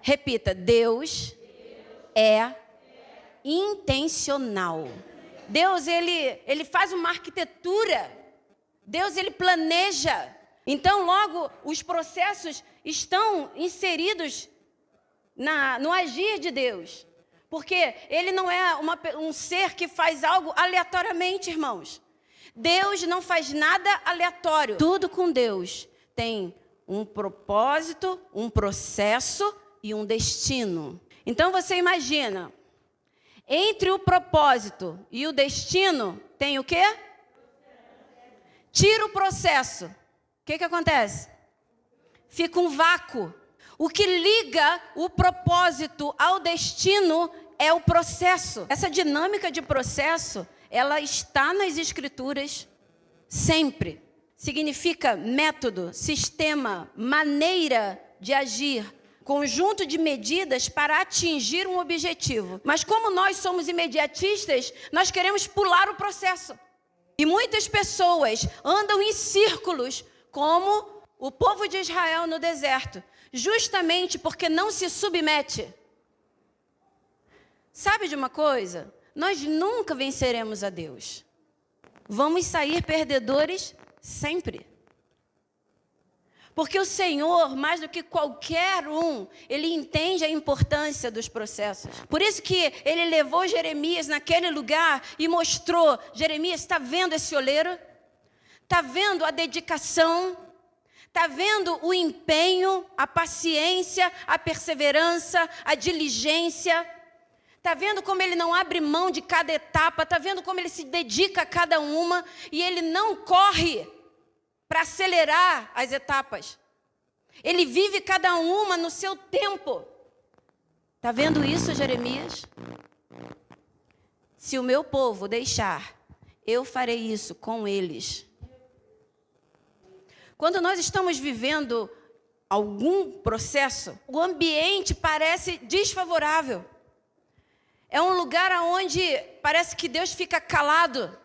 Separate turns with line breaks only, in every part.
Repita, Deus é intencional. Deus, ele faz uma arquitetura. Deus, ele planeja. Então, logo, os processos estão inseridos no agir de Deus. Porque ele não é um ser que faz algo aleatoriamente, irmãos. Deus não faz nada aleatório. Tudo com Deus tem um propósito, um processo e um destino. Então, você imagina, entre o propósito e o destino, tem o quê? Tira o processo. O que acontece? Fica um vácuo. O que liga o propósito ao destino é o processo. Essa dinâmica de processo, ela está nas Escrituras sempre. Significa método, sistema, maneira de agir, conjunto de medidas para atingir um objetivo. Mas como nós somos imediatistas, nós queremos pular o processo. E muitas pessoas andam em círculos, como o povo de Israel no deserto, justamente porque não se submete. Sabe de uma coisa? Nós nunca venceremos a Deus. Vamos sair perdedores sempre. Porque o Senhor, mais do que qualquer um, Ele entende a importância dos processos. Por isso que Ele levou Jeremias naquele lugar e mostrou, Jeremias, está vendo esse oleiro? Está vendo a dedicação? Está vendo o empenho, a paciência, a perseverança, a diligência? Está vendo como ele não abre mão de cada etapa? Está vendo como ele se dedica a cada uma? E ele não corre para acelerar as etapas. Ele vive cada uma no seu tempo. Está vendo isso, Jeremias? Se o meu povo deixar, eu farei isso com eles. Quando nós estamos vivendo algum processo, o ambiente parece desfavorável. É um lugar onde parece que Deus fica calado.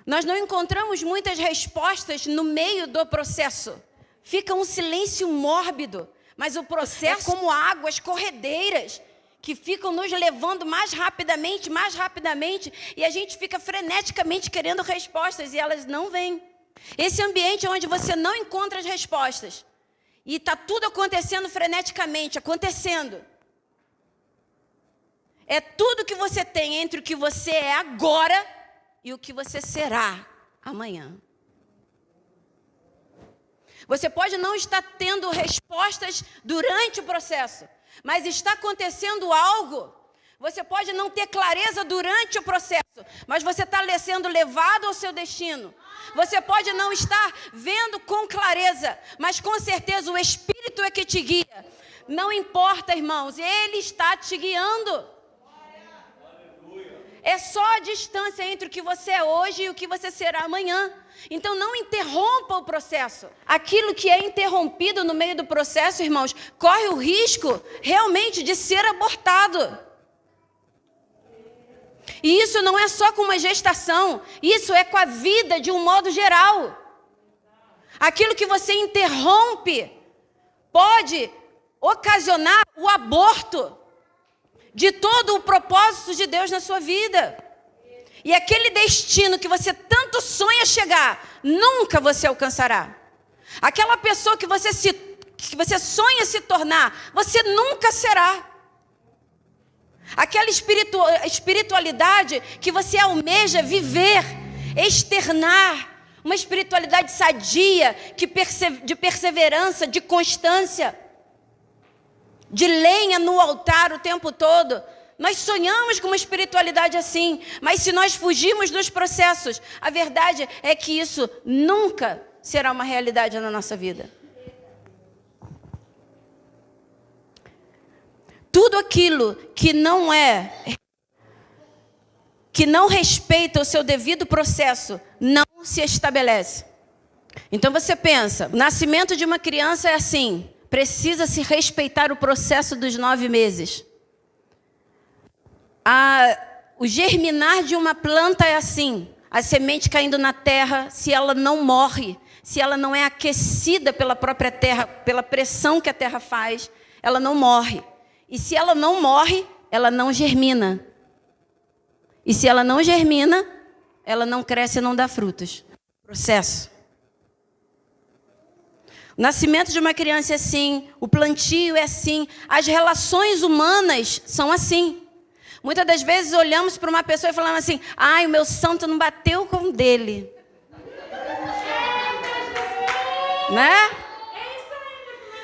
Nós não encontramos muitas respostas no meio do processo. Fica um silêncio mórbido, mas o processo é como águas corredeiras que ficam nos levando mais rapidamente, e a gente fica freneticamente querendo respostas e elas não vêm. Esse ambiente onde você não encontra as respostas e está tudo acontecendo freneticamente, é tudo que você tem entre o que você é agora e o que você será amanhã. Você pode não estar tendo respostas durante o processo, mas está acontecendo algo. Você pode não ter clareza durante o processo, mas você está sendo levado ao seu destino. Você pode não estar vendo com clareza, mas com certeza o Espírito é que te guia. Não importa, irmãos, Ele está te guiando. É só a distância entre o que você é hoje e o que você será amanhã. Então não interrompa o processo. Aquilo que é interrompido no meio do processo, irmãos, corre o risco realmente de ser abortado. E isso não é só com uma gestação, isso é com a vida de um modo geral. Aquilo que você interrompe pode ocasionar o aborto de todo o propósito de Deus na sua vida. E aquele destino que você tanto sonha chegar, nunca você alcançará. Aquela pessoa que você sonha se tornar, você nunca será. Aquela espiritualidade que você almeja viver, externar, uma espiritualidade sadia, de perseverança, de constância, de lenha no altar o tempo todo. Nós sonhamos com uma espiritualidade assim, mas se nós fugirmos dos processos, a verdade é que isso nunca será uma realidade na nossa vida. Tudo aquilo que não respeita o seu devido processo, não se estabelece. Então você pensa, o nascimento de uma criança é assim, precisa se respeitar o processo dos 9 meses. O germinar de uma planta é assim, a semente caindo na terra, se ela não morre, se ela não é aquecida pela própria terra, pela pressão que a terra faz, ela não morre. E se ela não morre, ela não germina. E se ela não germina, ela não cresce e não dá frutos. Processo. O nascimento de uma criança é assim, o plantio é assim, as relações humanas são assim. Muitas das vezes olhamos para uma pessoa e falamos assim, ai, o meu santo não bateu com o dele. Né?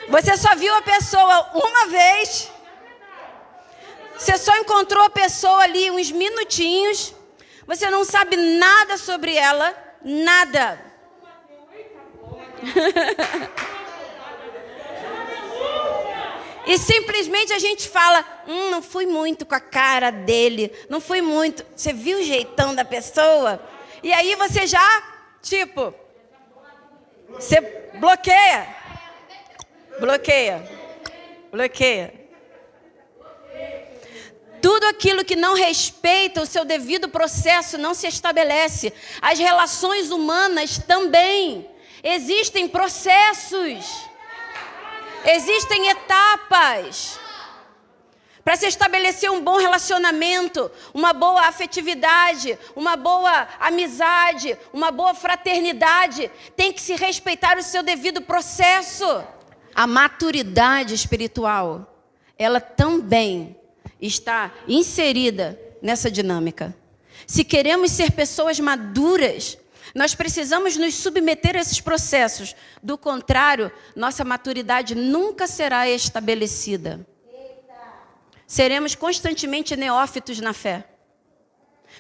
Você só viu a pessoa uma vez, você só encontrou a pessoa ali uns minutinhos, você não sabe nada sobre ela, nada. E simplesmente a gente fala, não fui muito com a cara dele, não fui muito. Você viu o jeitão da pessoa? E aí você já, tipo, você bloqueia. Tudo aquilo que não respeita o seu devido processo não se estabelece. As relações humanas também. Existem processos. Existem etapas. Para se estabelecer um bom relacionamento, uma boa afetividade, uma boa amizade, uma boa fraternidade, tem que se respeitar o seu devido processo. A maturidade espiritual, ela também está inserida nessa dinâmica. Se queremos ser pessoas maduras, nós precisamos nos submeter a esses processos. Do contrário, nossa maturidade nunca será estabelecida. Seremos constantemente neófitos na fé,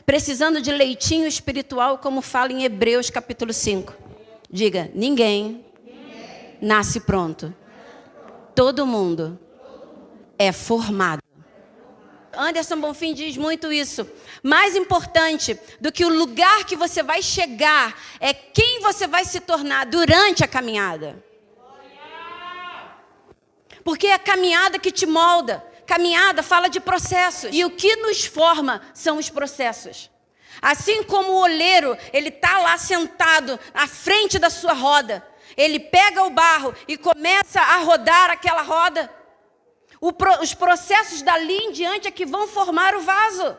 precisando de leitinho espiritual, como fala em Hebreus capítulo 5. Diga, ninguém nasce pronto. Todo mundo é formado. Anderson Bonfim diz muito isso. Mais importante do que o lugar que você vai chegar é quem você vai se tornar durante a caminhada. Porque é a caminhada que te molda. Caminhada fala de processos. E o que nos forma são os processos. Assim como o oleiro, ele está lá sentado à frente da sua roda. Ele pega o barro e começa a rodar aquela roda. Os processos dali em diante é que vão formar o vaso.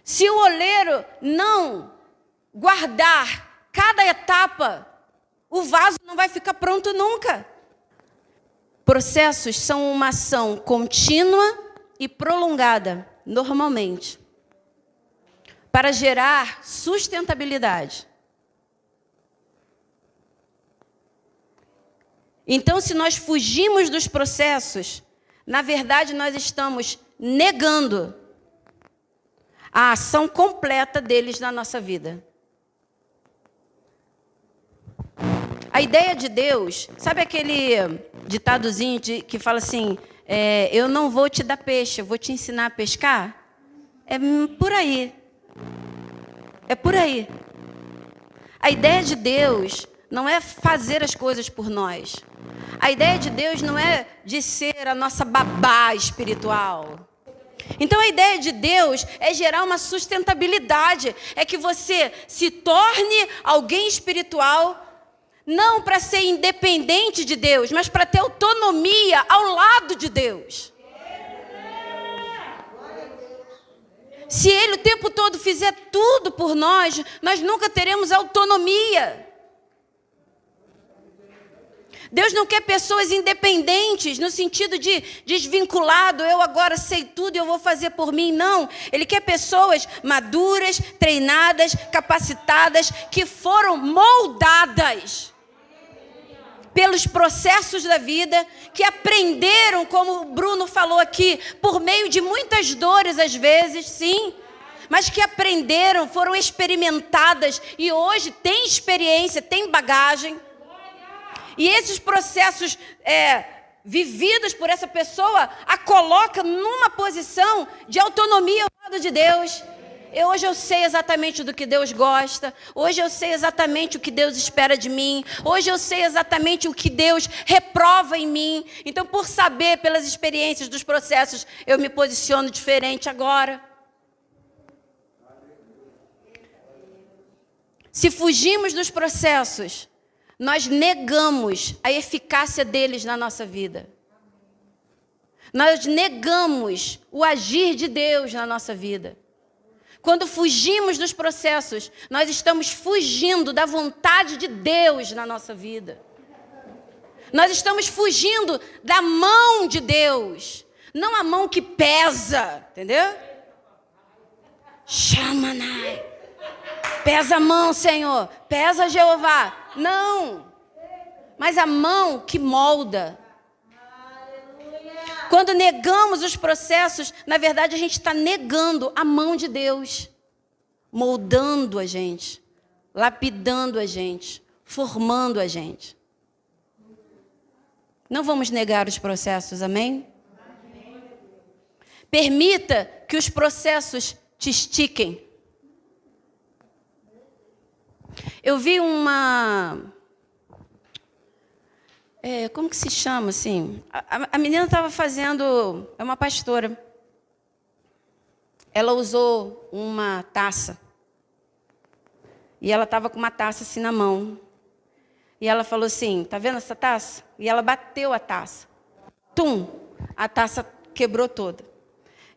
Se o oleiro não guardar cada etapa, o vaso não vai ficar pronto nunca. Processos são uma ação contínua e prolongada, normalmente, para gerar sustentabilidade. Então, se nós fugimos dos processos, na verdade, nós estamos negando a ação completa deles na nossa vida. A ideia de Deus, sabe aquele ditadozinho que fala assim, eu não vou te dar peixe, eu vou te ensinar a pescar? É por aí. É por aí. A ideia de Deus não é fazer as coisas por nós. A ideia de Deus não é de ser a nossa babá espiritual. Então a ideia de Deus é gerar uma sustentabilidade. É que você se torne alguém espiritual, não para ser independente de Deus, mas para ter autonomia ao lado de Deus. Se Ele o tempo todo fizer tudo por nós, nós nunca teremos autonomia. Deus não quer pessoas independentes, no sentido de desvinculado, eu agora sei tudo e eu vou fazer por mim. Não, Ele quer pessoas maduras, treinadas, capacitadas, que foram moldadas pelos processos da vida, que aprenderam, como o Bruno falou aqui, por meio de muitas dores às vezes, sim, mas que aprenderam, foram experimentadas e hoje têm experiência, têm bagagem. E esses processos vividos por essa pessoa a coloca numa posição de autonomia ao lado de Deus. Hoje eu sei exatamente do que Deus gosta. Hoje eu sei exatamente o que Deus espera de mim. Hoje eu sei exatamente o que Deus reprova em mim. Então, por saber, pelas experiências dos processos, eu me posiciono diferente agora. Se fugimos dos processos, nós negamos a eficácia deles na nossa vida. Nós negamos o agir de Deus na nossa vida. Quando fugimos dos processos, nós estamos fugindo da vontade de Deus na nossa vida. Nós estamos fugindo da mão de Deus, não a mão que pesa, entendeu? Shamanai. Pesa a mão, Senhor. Pesa, Jeová. Não. Mas a mão que molda. Quando negamos os processos, na verdade a gente está negando a mão de Deus, moldando a gente, lapidando a gente, formando a gente. Não vamos negar os processos, amém? Permita que os processos te estiquem. Eu vi uma... como que se chama, assim? A menina estava fazendo... É uma pastora. Ela usou uma taça. E ela estava com uma taça assim na mão. E ela falou assim, tá vendo essa taça? E ela bateu a taça. Tum! A taça quebrou toda.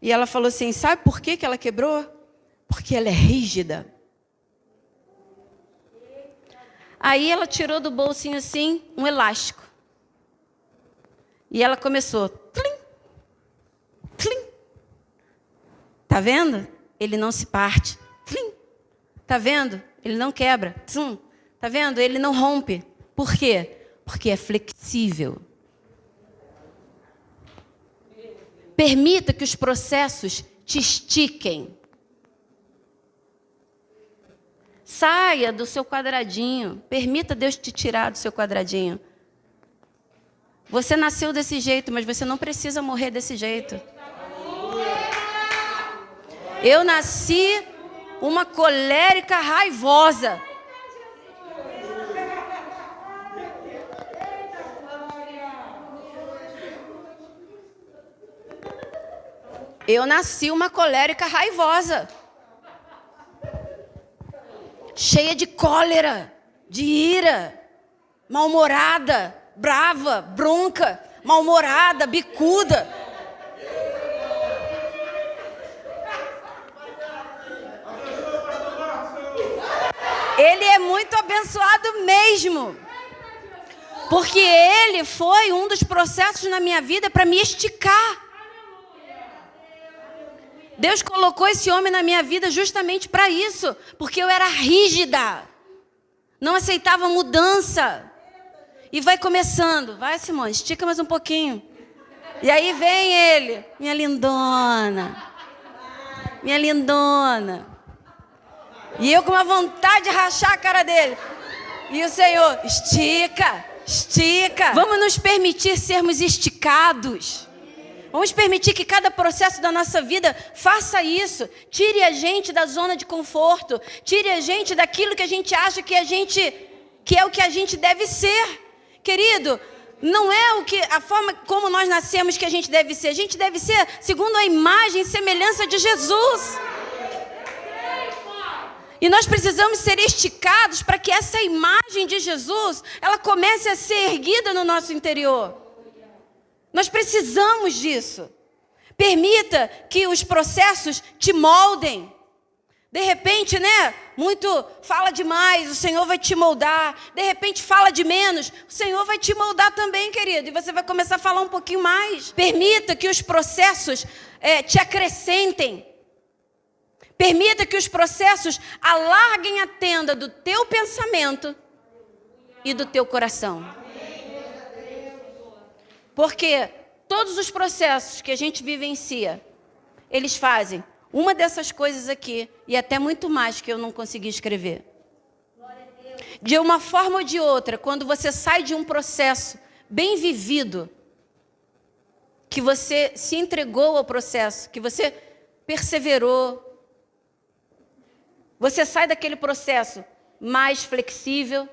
E ela falou assim, sabe por que ela quebrou? Porque ela é rígida. Aí ela tirou do bolsinho assim, um elástico. E ela começou, tlim, tlim. Tá vendo? Ele não se parte. Tlim. Tá vendo? Ele não quebra. Tum. Tá vendo? Ele não rompe. Por quê? Porque é flexível. Permita que os processos te estiquem. Saia do seu quadradinho. Permita Deus te tirar do seu quadradinho. Você nasceu desse jeito, mas você não precisa morrer desse jeito. Eu nasci uma colérica raivosa. Eu nasci uma colérica raivosa. Cheia de cólera, de ira, mal-humorada, brava, bronca, mal-humorada, bicuda. Ele é muito abençoado mesmo. Porque ele foi um dos processos na minha vida para me esticar. Deus colocou esse homem na minha vida justamente para isso. Porque eu era rígida. Não aceitava mudança. E vai começando. Vai, Simone, estica mais um pouquinho. E aí vem ele. Minha lindona. Minha lindona. E eu com uma vontade de rachar a cara dele. E o Senhor, estica, estica. Vamos nos permitir sermos esticados. Vamos permitir que cada processo da nossa vida faça isso. Tire a gente da zona de conforto. Tire a gente daquilo que a gente acha que é o que a gente deve ser. Querido, não é a forma como nós nascemos que a gente deve ser. A gente deve ser segundo a imagem e semelhança de Jesus. E nós precisamos ser esticados para que essa imagem de Jesus, ela comece a ser erguida no nosso interior. Nós precisamos disso. Permita que os processos te moldem. De repente, muito fala demais, o Senhor vai te moldar. De repente fala de menos, o Senhor vai te moldar também, querido. E você vai começar a falar um pouquinho mais. Permita que os processos te acrescentem. Permita que os processos alarguem a tenda do teu pensamento e do teu coração. Porque todos os processos que a gente vivencia, eles fazem uma dessas coisas aqui e até muito mais que eu não consegui escrever. De uma forma ou de outra, quando você sai de um processo bem vivido, que você se entregou ao processo, que você perseverou, você sai daquele processo mais flexível,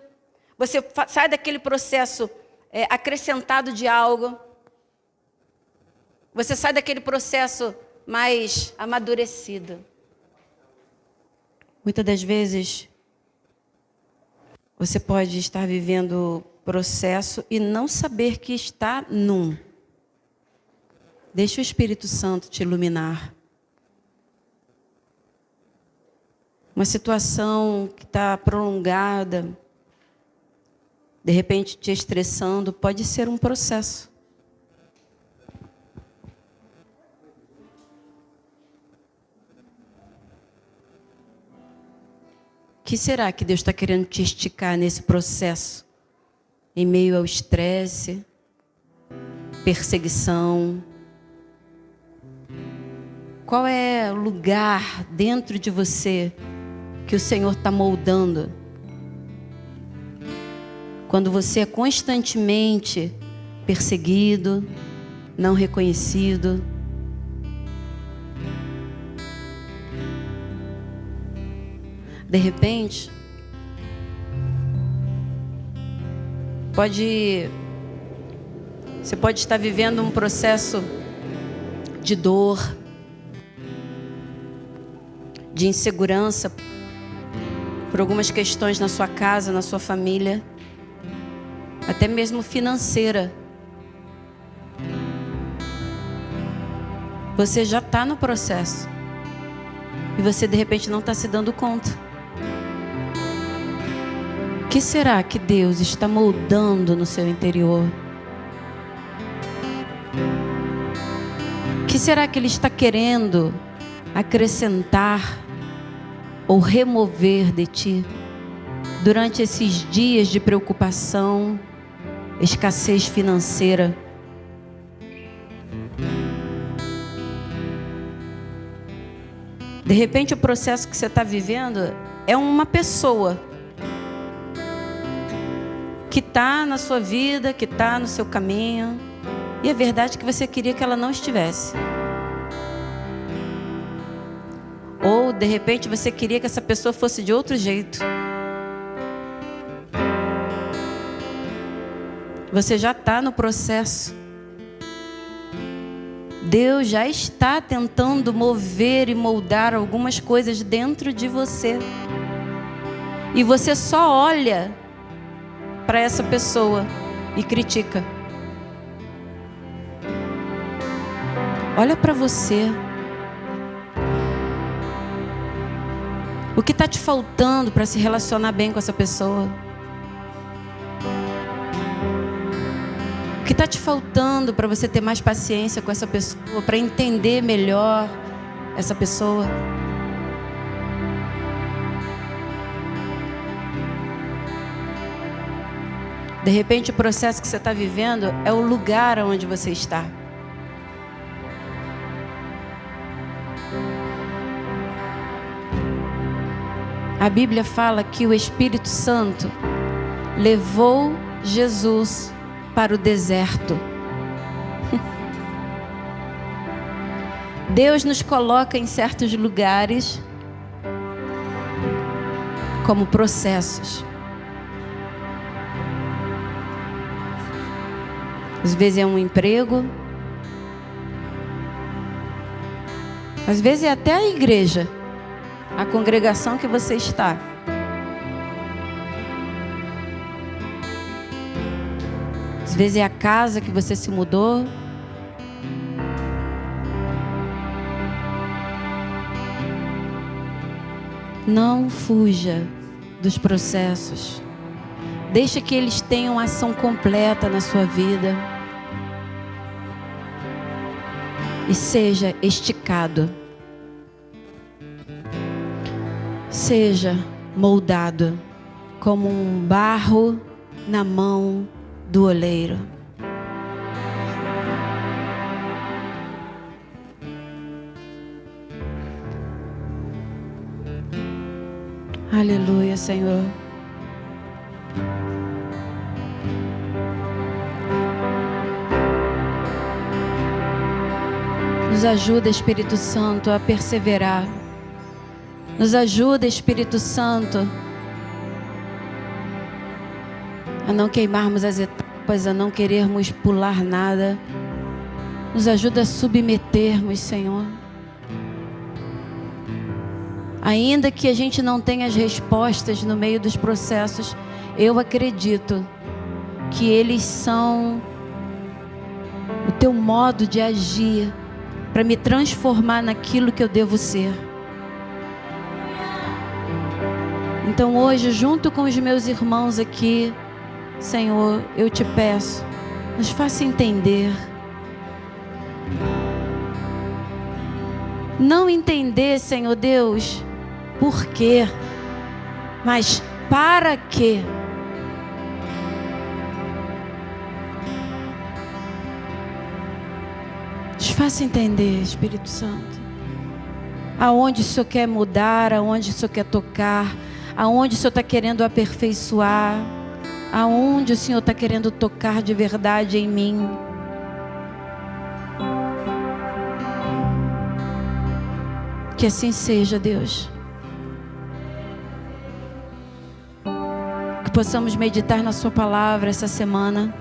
você sai daquele processo acrescentado de algo, você sai daquele processo mais amadurecido. Muitas das vezes, Você pode estar vivendo processo e não saber que está num. Deixa o Espírito Santo te iluminar. Uma situação que está prolongada, de repente te estressando, pode ser um processo. O que será que Deus está querendo te esticar nesse processo? Em meio ao estresse, perseguição. Qual é o lugar dentro de você que o Senhor está moldando? Quando você é constantemente perseguido, não reconhecido. De repente, você pode estar vivendo um processo de dor, de insegurança, por algumas questões na sua casa, na sua família, até mesmo financeira. Você já está no processo e você de repente não está se dando conta. O que será que Deus está moldando no seu interior? O que será que Ele está querendo acrescentar ou remover de ti durante esses dias de preocupação, escassez financeira? De repente o processo que você está vivendo é uma pessoa que está na sua vida, que está no seu caminho, e é verdade que você queria que ela não estivesse. Ou de repente você queria que essa pessoa fosse de outro jeito. Você já está no processo. Deus já está tentando mover e moldar algumas coisas dentro de você. E você só olha para essa pessoa e critica. Olha para você. O que está te faltando para se relacionar bem com essa pessoa? O que está te faltando para você ter mais paciência com essa pessoa, para entender melhor essa pessoa? De repente o processo que você está vivendo é o lugar onde você está. A Bíblia fala que o Espírito Santo levou Jesus para o deserto. Deus nos coloca em certos lugares como processos. Às vezes é um emprego, às vezes é até a igreja, a congregação que você está. Às vezes é a casa que você se mudou. Não fuja dos processos. Deixa que eles tenham ação completa na sua vida. E seja esticado. Seja moldado como um barro na mão do oleiro. Aleluia, Senhor. Nos ajuda, Espírito Santo, a perseverar. Nos ajuda, Espírito Santo, a não queimarmos as etapas, a não querermos pular nada. Nos ajuda a submetermos, Senhor. Ainda que a gente não tenha as respostas no meio dos processos, eu acredito que eles são o teu modo de agir para me transformar naquilo que eu devo ser. Então hoje, junto com os meus irmãos aqui, Senhor, eu te peço, nos faça entender. Não entender, Senhor Deus, por quê, mas para quê. Nos faça entender, Espírito Santo, aonde o Senhor quer mudar, aonde o Senhor quer tocar, aonde o Senhor está querendo aperfeiçoar, aonde o Senhor está querendo tocar de verdade em mim. Que assim seja, Deus. Que possamos meditar na sua palavra essa semana.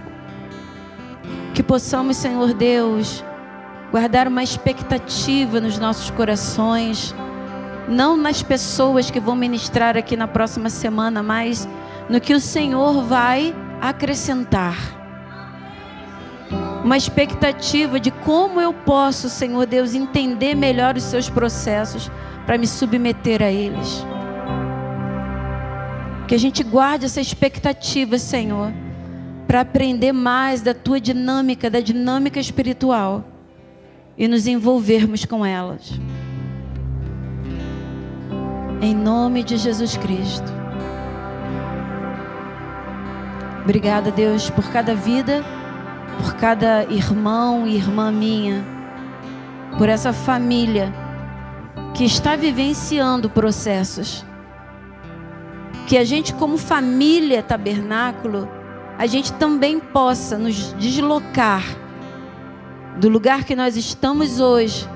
Que possamos, Senhor Deus, guardar uma expectativa nos nossos corações, não nas pessoas que vão ministrar aqui na próxima semana, mas no que o Senhor vai acrescentar. Uma expectativa de como eu posso, Senhor Deus, entender melhor os seus processos para me submeter a eles. Que a gente guarde essa expectativa, Senhor, para aprender mais da tua dinâmica, da dinâmica espiritual e nos envolvermos com elas. Em nome de Jesus Cristo. Obrigada, Deus, por cada vida, por cada irmão e irmã minha, por essa família que está vivenciando processos. Que a gente, como família Tabernáculo, a gente também possa nos deslocar do lugar que nós estamos hoje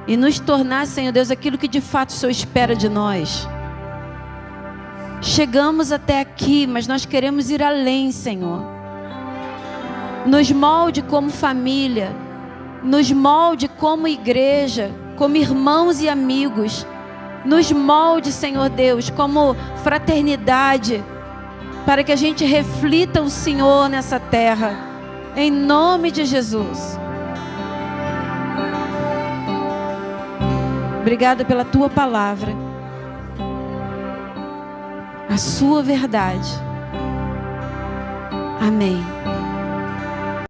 e nos tornar, Senhor Deus, aquilo que de fato o Senhor espera de nós. Chegamos até aqui, mas nós queremos ir além, Senhor. Nos molde como família, nos molde como igreja, como irmãos e amigos. Nos molde, Senhor Deus, como fraternidade, para que a gente reflita o Senhor nessa terra, em nome de Jesus. Obrigada pela tua palavra, a sua verdade. Amém.